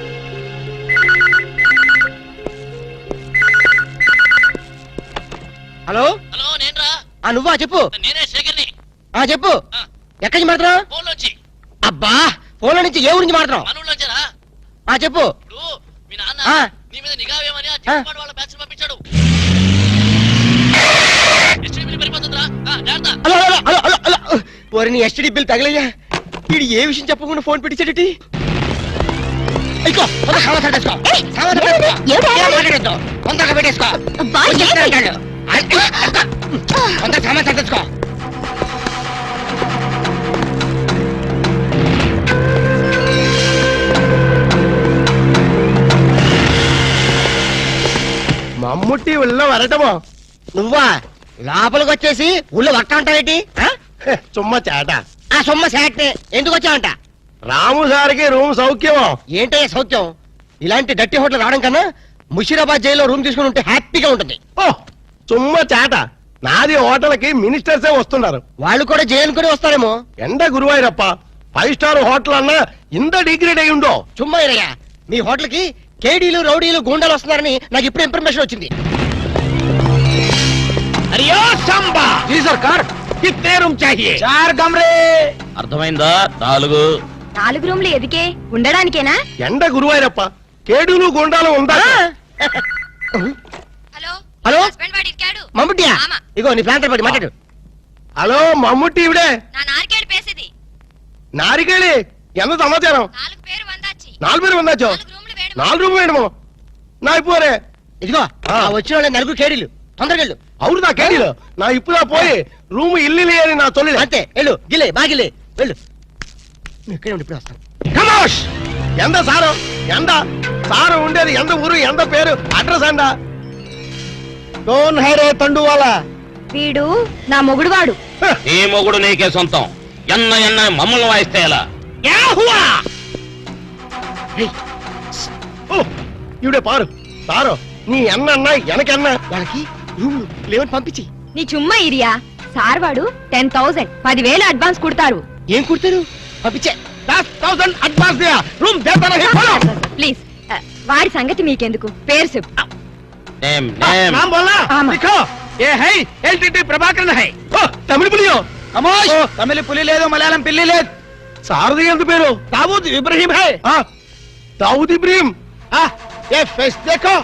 Hello, hello నేనురా. నువ్వా? చెప్పు. నేనే శేఖర్ని. చెప్పు. ఎక్కడి నుంచి మాట్లాడుతున్నావు? ఫోన్లోంచి. అబ్బా, ఫోన్లో నుంచి ఏ ఊరించి మాట్లాడుతున్నావు? మనూళ్ళోంచారా? చెప్పు. ఇప్పుడు మీ నాన్న ఆ. నీ మీద నిఘా వేయమని ఆ చిన్నపాడు వాళ్ళ బ్యాచ్ పంపించాడు. ఎస్టీ బిల్ పడిపోతుందిరా. జాగ్రత్త. Hello hello hello hello hello. ఓరి నీ ఎస్టీడీ బిల్ తగలయ్యా. వీడు ఏ విషయం చెప్పకుండా ఫోన్ పెట్టించాడటి? అబ్బా, ఏంటి? మమ్ముట్టి ఉళ్ళో వరటమో నువ్వా? లోపలికి వచ్చేసి ఊళ్ళో వక్క అంటావేటి? చుమ్మ చేట. సొమ్మ శాట్ ఎందుకు వచ్చావంట? రాము సార్కి రూమ్ సౌఖ్యమో? ఏంటయ్యా సౌఖ్యం? ఇలాంటి డట్టి హోటల్ రావడం కన్నా ముషీరాబాద్ జైల్లో రూమ్ తీసుకుని ఉంటే హ్యాపీగా ఉంటుంది. ఓ చుమ్మ చేట. నాది హోటల్కి మినిస్టర్సే వస్తున్నారు. వాళ్ళు కూడా జైలుకుని వస్తారేమో. ఎండ గురువాయూరప్ప, 5 స్టార్ హోటల్ అన్నా ఇంత డిగ్రేడ్ అయి ఉండో? చుమ్మా ఇరయ్యా, మీ హోటల్ కి కేడీలు రౌడీలు గూండాలు వస్తున్నారని నాకు ఇప్పుడు ఇన్ఫర్మేషన్ వచ్చింది. అయ్యో సంబా జీ సర్కార్, కిత్నే రూమ్ చాహియే? 4 కమరే. అర్థమైందా? 4. 4 రూమ్లు ఎదికే ఉండడానికేనా? ఎండ గురువాయూరప్ప, కేడులు గుండాలు ఉందా? హలో హలో, హస్బెండ్ వాడి ఇరికాడు. మమ్ముట్టియా? ఆమా. ఇగో నీ ప్లాంటర్ పడి మాట్లాడు. హలో మమ్ముట్టి ఇవిడే నా నారికేడు పేసిది. నారికేళి ఎంత సమాచారం? 4 పేరు వందాచి. 4 పేరు ఉందాచో? 4 రూమ్లు వేడు. 4 రూమ్ వేయడము నా ఇప్పుడే. ఇదిగో వచ్చిన వాళ్ళ నలుగురు కేడీలు, తొందరగా వెళ్ళు. అవును నా కేడీలు నా ఇప్పుడా పోయి రూమ్ ఇల్లు అని నా తొలి అంతే, వెళ్ళు. గిలే బాగిలే వెళ్ళు. నువ్వు ఇక్కడే ఉండి ఇప్పుడు వస్తాను. కమోష్. ఎంత సారు? ఎంత సారు ఉండేది? ఎంత ఊరు? ఎంత పేరు? అడ్రస్ అందా? డోన్ హైరే తండువాలా. వీడు నా మొగుడు వాడు. ఈ మొగుడు నీకే సొంతం. ఎన్న మమ్మల్ని వాయిస్తే ఎలా? ఓ ఇవిడే పారు. సారు నీ అన్న ఎనకన్నా వాళ్ళకి రూమ్లు లేవని పంపించి. నీ చుమ్మా ఇరియా. సార్ వాడు 10,000 10,000 అడ్వాన్స్ కుడతారు. ఏం కుడతారు? పంపించే. 10,000 advance Diya. Room దేతా Nahi. Follow. Please, వాడి సంగతి మీకెందుకు? పేరు చెప్పు. नाम बोलना। आमा। लिखो ये है एलटीटी प्रभाकरन है। ओ तमिल पुलियो కమోష్. తమిళ పులి లేదు, మలయాళం పిల్లి లేదు. सारदी ఎంత పేరు? दाऊद इब्राहिम है। हां दाऊद इब्राहिम। ये फेस देखो,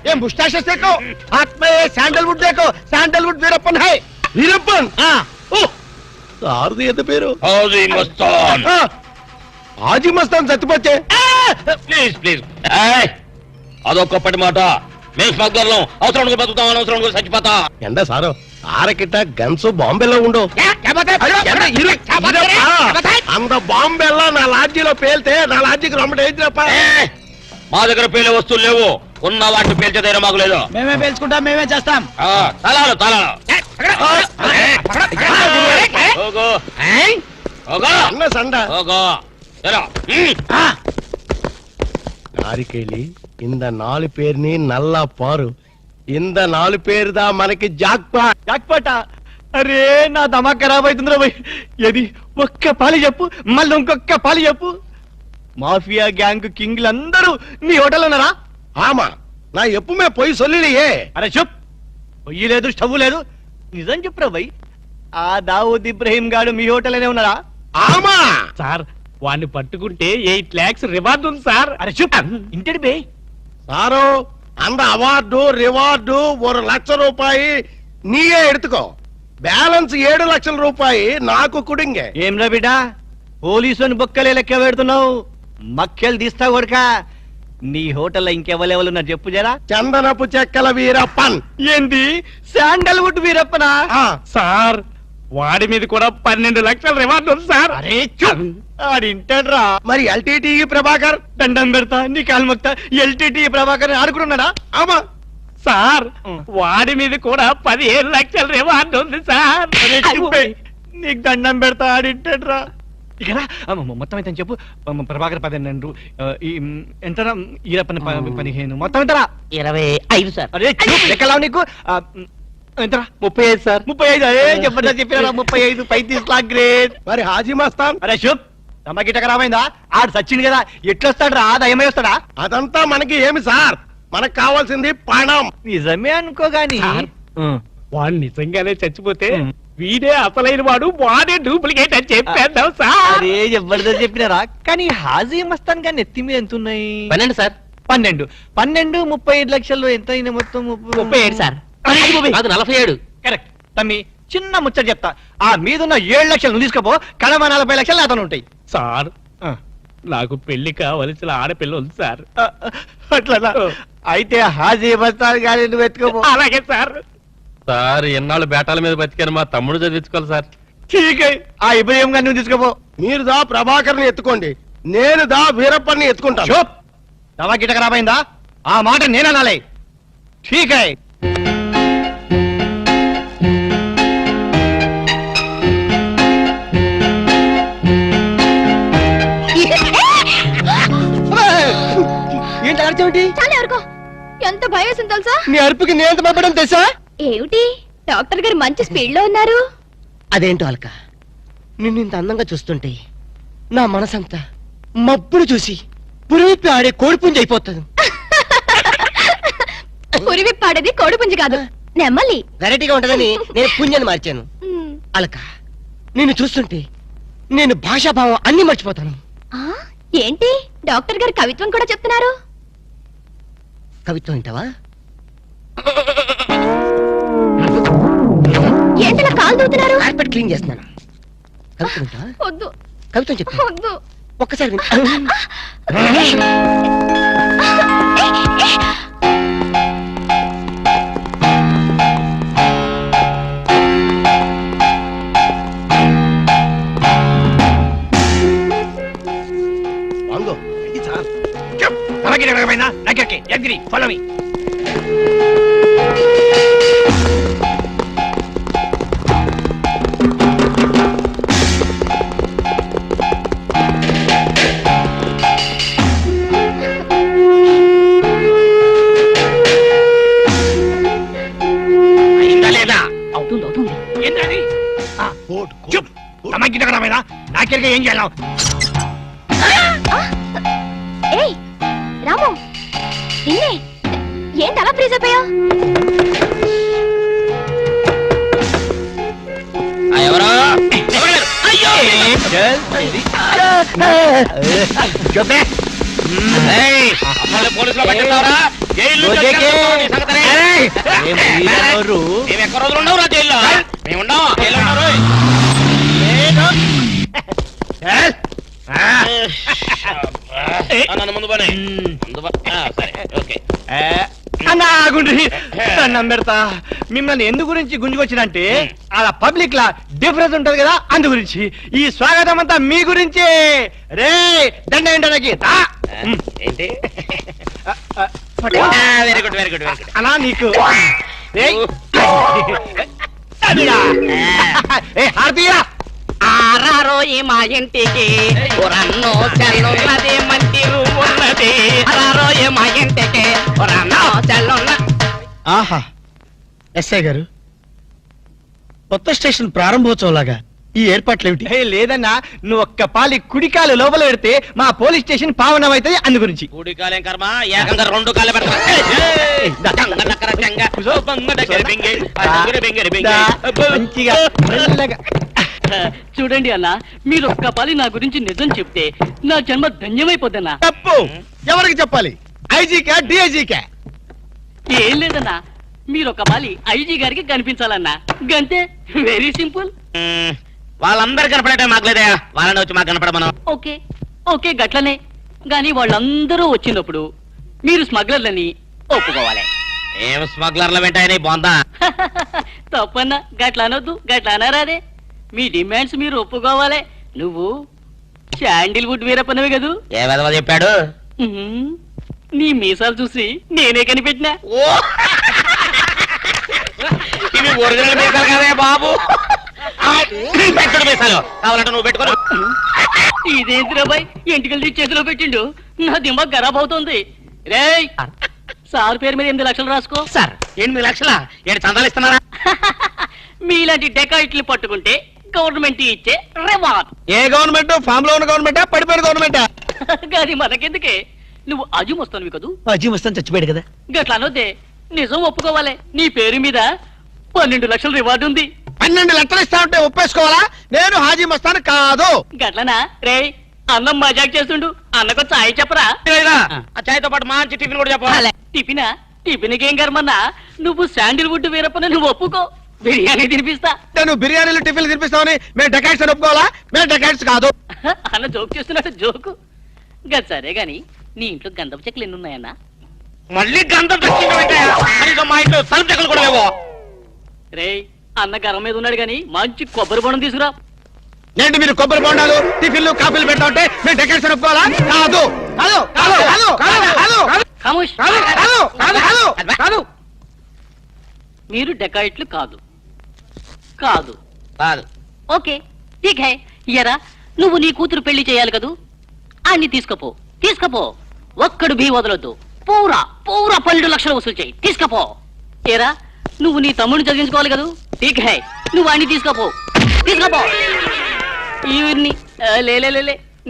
ये मुस्टैचेस देखो, हाथ में ये सैंडलवुड देखो, सैंडलवुड वीरप्पन है। वीरप्पन? हां। ओ सारदी ఎంత పేరు? హౌజీ మస్తాన్. हाजी मस्तान సత్యపచ్చే. Please please. అదొక్కప్పటి మాట. మేము స్మగ్లర్లం. అవసరం బతుకుతాం, అనవసరం చచ్చిపోతా. ఎండ సారో ఆరకిట్ట గన్స్ బాంబేలో ఉండో? అంత బాంబెల్లా నా లాడ్జీలో పేల్తే నా లాడ్జీకి రొమ్మట ఏంటిరప్ప? మా దగ్గర పేలే వస్తువులు లేవు. ఉన్న వాటిని పేల్చే ధైర్యం మాకు లేదు. మేమే పేల్చుకుంటాం, మేమే చేస్తాం. తలాలు తలాలు. ಹೋಗೋ అన్న సండ ಹೋಗೋ ಸರೋ நாரிக்கேலி இந்த 4 பேர்ని నల్లా పారు ఇంద 4 పేరుదా మనకి జాక్పాటా అరే నా దమా ఖరాబ్ అవుతుందిరా భయ్ ఏది ఒక్క పాలి చెప్పు మళ్ళీ ఇంకొక్క పాలి చెప్పు మాఫియా గ్యాంగ్ కింగ్లందరూ నీ హోటల్ ఉన్నారా ఆమా నా ఎప్పుమే పోయి సొల్లియే అరే చెప్ పొయ్యి లేదు స్టవ్ లేదు నిజం చెప్పురా భయ్ ఆ దావూద్ ఇబ్రహీం గాడు మీ హోటల్లోనే ఉన్నారా ఆమా సార్ వాడిని పట్టుకుంటే 8 lakhs రివార్డ్ ఉంది సార్. అరే చూప్ ఇంటి బే సారు அந்த అవార్డు రివార్డు 1 లక్ష రూపాయి నీయే ఎడుతుకో బ్యాలెన్స్ 7 లక్షల రూపాయి నాకు కుడింగే ఏం రా బిడ్డ పోలీసుని బొక్కలే లెక్క పెడుతున్నావు మక్కెలు తీస్తా కొడుక నీ హోటల్లో ఇంకెవరెవరున్నారు చెప్పు జరా చందనపు చెక్కల వీరప్పన్ ఏంది శాండల్వుడ్ వీరప్పనా సార్ వాడి మీద కూడా 12 లక్షల రివార్డ్ ఉంది సార్. అరే ఆడింటాడ్రా మరి ఎల్టీటీ ప్రభాకర్ దండం పెడతా నీ కాలు మొక్తా ఎల్టీటీ ప్రభాకర్ ఆడుకున్నాడా ఆమా సార్ వాడి మీద కూడా 15 లక్షల రివార్డ్ ఉంది సార్. నీకు దండం పెడతా ఆడింటాడ్రా ఇక్కడ మొత్తం అయితే చెప్పు ప్రభాకర్ 12 ఎంతరా ఈరప్పని 15 మొత్తం ఎంతరా 25 సార్. అరే లెక్కలా నీకు ఎంతరా 35 సార్. 35 అదే చెప్పండి చెప్పినారా 35 35 లాక్ గ్రేట్ మరి హాజీ మస్తాన్ అరే శుభ్ తమకిట ఖరాబైందా ఆడు సచ్చింది కదా ఎట్లొస్తాడు రా దయమై వస్తాడా అదంతా మనకి ఏమి సార్ మనకు కావాల్సింది పణం నిజమే అనుకో గాని వాడు నిజంగానే చచ్చిపోతే వీడే అసలైన వాడు వాడే డూప్లికేట్ అని చెప్పేద్దాం సార్. అరే జబర్దస్త్ చెప్పినారా కానీ హాజీ మస్తాన్ గాని ఎత్తి మీద ఎంత ఉన్నాయి 12 సార్. 12 35 లక్షల్లో ఎంత అయినా మొత్తం 37 సార్. అది 47. కరెక్ట్ తమ్మి చిన్న ముచ్చట చెప్తా ఆ మీదున్న 7 లక్షలు నువ్వు తీసుకోపో కడమ 40 లక్షలు అతను ఉంటాయి సార్ నాకు పెళ్లి కావలసిన ఆడపిల్ల ఉంది సార్. అట్లా అయితే హాజీ మస్తాన్ గాని నువ్వు ఎత్తుకోపో అలాగే సార్. సార్ ఎన్నాళ్ళు బేటాల మీద బతికాను మా తమ్ముడు చదివించుకోవాలి సార్. ఠీక్ ఆ ఇబ్రహీం గారిని నువ్వు తీసుకోపో మీరు దా ప్రభాకర్ని ఎత్తుకోండి నేను దా వీరప్పని ఎత్తుకుంటాను దవా గిట ఖరాబైందా ఆ మాట నేననాలే ఠీక్ ఏంటి అర్చమేంటి చాలా ఎవరికో ఎంత భయం వేసింది తెలుసా? నీ అరుపుకి నేను ఎంత భయపడడం తెలుసా ఏమిటి డాక్టర్ గారు మంచి స్పీడ్ లో ఉన్నారు. అదేంటో అల్క నిన్ను ఇంత అందంగా చూస్తుంటే నా మనసంతా మబ్బును చూసి పురివిప్పి ఆడే కోడిపుంజి అయిపోతుంది. పురివిప్పాడేది కోడిపుంజి కాదు నెమ్మలి. వెరైటీగా ఉంటదని నేను పుంజని మార్చాను. అలక నిన్ను చూస్తుంటే నేను భాషాభావం అన్ని మర్చిపోతాను. ఆ, ఏంటి డాక్టర్ గారు కవిత్వం కూడా చెప్తున్నారు? కవిత్వం వింటావా? ఏంటిలా కాలు దూతున్నారు? కార్పెట్ క్లీన్ చేస్తున్నాను. కవిత్వం వింటావా? వద్దు కవిత్వం చెప్తా వద్దు. ఒక్కసారి విను. వాంగో ఇది సార్ తమకిట ఖరాబైందా నగర్కి యగ్రి ఫాలో మీ అవుతుంది అవుతుంది. ఏంటది చూప్ తమకిట ఖరాబైందా నాకెరగా ఏం చేయాలి ఏయ్ రాము నిన్నే ఏంటి అలా ఫ్రీజ్ అయిపోయావు? ఎవరో పోలీసులో పట్టిస్తావరా? జైలు మేము ఎక్క రోజులు ఉండవు రా జైల్లో. మేము ఉండవు జైల్లో ఉన్నారు. నన్ను ముందు పని సరే ఓకే దండం పెడతా మిమ్మల్ని ఎందు గురించి గుంజుకొచ్చినంటే అలా పబ్లిక్ లా డిఫరెన్స్ ఉంటది కదా అందు గురించి ఈ స్వాగతం అంతా మీ గురించే రే దండ ఏంటనకి ఏంటి? Very good very good very good. అలా నీకు హారతీయ రారో ఈ మా ఇంటికి రన్నో చెల్లున్నది మంచి రూమ్ ఉన్నది రారో ఈ మా ఇంటికి రన్నో చెల్లున్న. ఆహా ఎస్ఐ గారు, కొత్త స్టేషన్ ప్రారంభోత్సవం లాగా ఈ ఏర్పాట్లు ఏమిటి? లేదన్నా, నువ్వు ఒక్క పాలి కుడికాలు లోపల పెడితే మా పోలీస్ స్టేషన్ పావనం అవుతుంది. అందు గురించి కూడి కాలేం కర్మ ఏకంగా 2 కాలే మంచిగా మెల్లగా. చూడండి అన్న, మీరు ఒక్క పాలి నా గురించి నిజం చెప్తే నా జన్మ ధన్యమైపోద్దన్నా. తప్పు ఎవరికి చెప్పాలి? ఐజీకా డిఐజీకా? ఏం లేదన్నా, మీరు ఒక పాలి ఐజీ గారికి కనిపించాలన్నా, గంతే. Very simple. వాళ్ళందరూ కనపడటం మాకు లేదా, వాళ్ళని వచ్చి మాకు కనపడమను. ఓకే ఓకే గట్లనే. గాని వాళ్ళందరూ వచ్చినప్పుడు మీరు స్మగ్లర్లని ఒప్పుకోవాలి. ఏం స్మగ్లర్ల వెంటాయని బొందా. తప్పన్నా, గట్ల అనొద్దు, గట్ల అనరాదే. మీ డిమాండ్స్ మీరు ఒప్పుకోవాలి. నువ్వు శాండిల్వుడ్ వీరప్పనవి కదూ. ఏ విధవ చెప్పాడు? ఉహుం. నీ మీసాలు చూసి నేనే కనిపెట్టినా. ఇవి ఒరిజినల్ మీసాలు కదే బాబు. పెట్టుడు మీసాలు కావాలంటే నువ్వు పెట్టుకో. ఇదేంటి బాయ్, ఎంటికలు తీసి చేతిలో పెట్టిండు. నా దిమాగ్ ఖరాబ్ అవుతుంది. రేయ్, సార్ పేరు మీద 8 లక్షలు రాసుకో. సార్ 8 లక్షల 7 చందాలు ఇస్తున్నారా? మీలాంటి డెకాయిట్లు పట్టుకుంటే గవర్నమెంట్ ఇచ్చే రివార్డ్. ఏ గవర్నమెంట్? ఫామ్ లో ఉన్న గవర్నమెంటా, పడిపోయిన గవర్నమెంటా? అది మనకెందుకే, నువ్వు అజు వస్తాను కదూ. అజీ వస్తాను చచ్చిపోయాడు కదా. గట్లా అనొద్దే, నిజం ఒప్పుకోవాలి. నీ పేరు మీద 12 లక్షల రివార్డు ఉంది. 12 లక్షలు ఇస్తా ఉంటే ఒప్పేసుకోవాలా? నేను హాజీ మస్తాను కాదు. గట్లనా? రేయ్, అన్నం మజాక్ చేస్తుండు. అన్నకు చాయ్ చెప్పరా? ఆ చాయ్తో పాటు మంచి టిఫిన్ కూడా చెప్పాలి. టిఫినా? టిఫిన్కి ఏం కర్మన్నా, నువ్వు శాండిల్వుడ్ వీరప్పని నువ్వు ఒప్పుకో, బిర్యానీ తినిపిస్తా. నువ్వు బిర్యానీలు టిఫిన్లు తినిపిస్తావని మేము డెకాట్స్ అని ఒప్పుకోవాలా? మేము డెకాట్స్ కాదు. అన్న జోక్ చేస్తున్నాడు, జోకు. గది సరే గాని, నీ ఇంట్లో గంధపు చెక్కలు ఎన్ని ఉన్నాయన్నా? మళ్ళీ గంధం తెచ్చింది. మా ఇంట్లో తలుపు చెక్కలు కూడా లేవో. రేయ్, అన్న గరం మీద ఉన్నాడు గాని మంచి కొబ్బరి బొండం తీసుకురా. ఏంటి మీరు కొబ్బరి బొండాలు టిఫిన్లు కాఫీలు పెడతా ఉంటే మేము డెకాట్స్ అని ఒప్పుకోవాలా? కాదు కాదు కాదు కాదు కాదు కాదు ఖమోష్. కాదు కాదు కాదు కాదు. మీరు డెకాయిట్లు కాదు. కాదు కాదు. ఓకే, ఠీక్ హై. ఎరా, నువ్వు నీ కూతురు పెళ్లి చేయాలి కదూ. అన్ని తీసుకపో, తీసుకపో. ఒక్కడు భీ వదలొద్దు. పూరా పూరా 12 లక్షలు వసూలు చేయి. తీసుకపో. ఏరా, నువ్వు నీ తమ్ముడిని చదివించుకోవాలి కదూ. ఠీక్ హై, నువ్వు అన్ని తీసుకపో, తీసుకపో. ఈవిడ్ని లే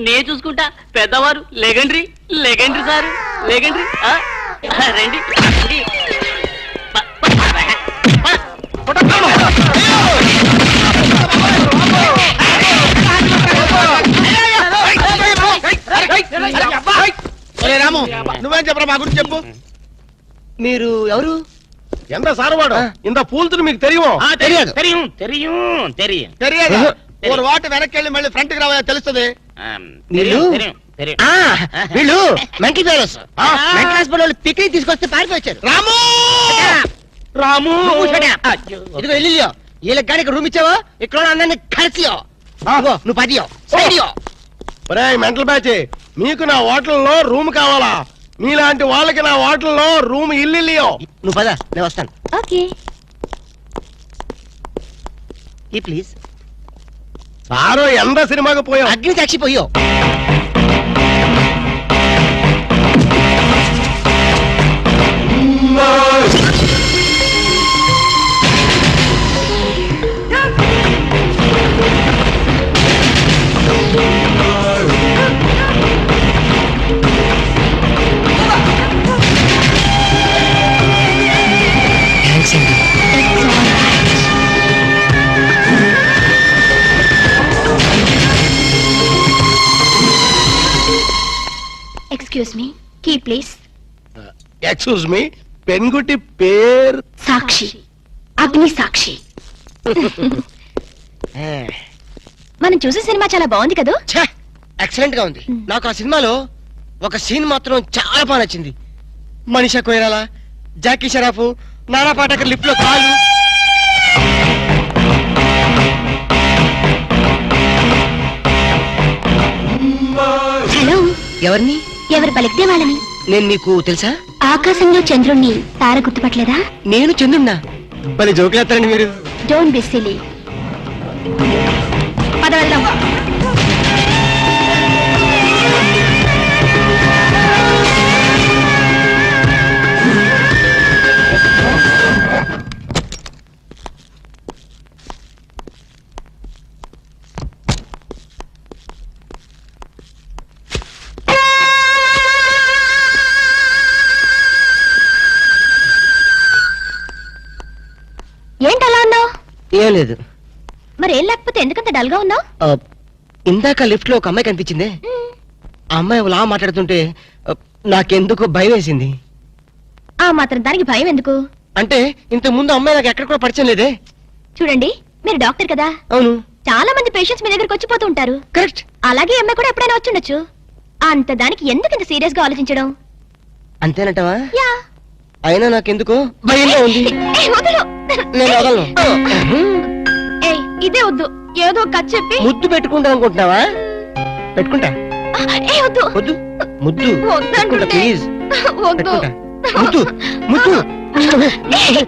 నే చూసుకుంటా. పెద్దవారు లెగండ్రీ లెగండ్రీ సార్ లెగండ్రీ. రండి రండి. రాము, నువ్వేం చెప్పరా మా గురించి చెప్పు. మీరు ఎవరు? ఎంత సారవాడు ఇంత పూల్తులు మీకు తెలియమో? తెలియదు తెలియం తెలియం తెలియం తెలియదు. ఒక వాటి వెనక్కి వెళ్ళి మళ్ళీ ఫ్రంట్ కి రావాలని తెలుస్తుంది. వీళ్ళు మెంటల్ ఫెలోస్. మెంటల్ హాస్పిటల్ వాళ్ళు పిక్నిక్ తీసుకొస్తే పారిపోయారు. రాము రాము ఇదిగో వెళ్ళియో, వీళ్ళకి కానీ రూమ్ ఇచ్చావో ఇక్కడ అందరినీ కలిసియో. నువ్వు 10 సైడియో. మెంటల్ బ్యాచ్, మీకు నా హోటల్లో రూమ్ కావాలా? మీలాంటి వాళ్ళకి నా హోటల్లో రూమ్ ఇల్లియో. నువ్వు పద, నేను వస్తాను. ఓకే. ఈ ప్లీజ్. సారో ఎంత సినిమాకి పోయావు? అగ్ని సాక్షిపోయో. Excuse me, key please. Excuse me, పెన్గుటి పేరు సాక్షి, అగ్ని సాక్షి. మనం చూసే సినిమా చాలా బాగుంది కదూ. ఎక్సలెంట్ గా ఉంది. నాకు ఆ సినిమాలో ఒక సీన్ మాత్రం చాలా బాగా నచ్చింది. మనీషా కొయిరాలా, జాకీ షరాఫ్, నానా పాటకర్ లిఫ్ట్ లో కాలు. హలో, ఎవరిని? ఎవరు పలికితే వాళ్ళని. నేను నీకు తెలుసా? ఆకాశంలో చంద్రుణ్ణి తార గుర్తుపట్టలేదా? నేను చంద్రున్నా. మరి జోకులేస్తారండి మీరు. Don't be silly. పద. పద వెళ్దాం. ఏంటలా ఉన్నావు? ఏం లేదు. మరేం లేకపోతే ఎందుకంత డల్ గా ఉన్నావు? ఇందాక లిఫ్ట్ లో ఒక అమ్మాయి కనిపించింది. ఆ అమ్మాయి అలా మాట్లాడుతుంటే నాకెందుకో భయం వేసింది. ఆ మాత్రం దానికి భయం ఎందుకు? అంటే ఇంత ముందు అమ్మాయి నాకు ఎక్కడ కూడా పరిచయం లేదే. చూడండి, మీరు డాక్టర్ కదా. అవును. చాలా మంది పేషెంట్స్ మీ దగ్గరికి వచ్చిపోతూ ఉంటారు. కరెక్ట్. అలాగే అమ్మాయి కూడా ఎప్పుడైనా వచ్చుండొచ్చు. అంత దానికి ఎందుకు ఇంత సీరియస్ గా ఆలోచించడం? అంతేనంటవా? యా. అయినా నాకెందుకో భయంగా ఉంది. ఏయ్, వదలు. నేను వదలను. ఏయ్, ఇదే వద్దు. ఏదో కథ చెప్పి ముద్దు పెట్టుకుంటా అనుకుంటున్నావా? పెట్టుకుంటా. ఏయ్, వద్దు. వద్దు. ముద్దు వద్దు పెట్టుకుంటా, అంటుంటే. ప్లీజ్. వద్దు. పెట్టుకుంటా. ముద్దు. ముద్దు. ఏయ్.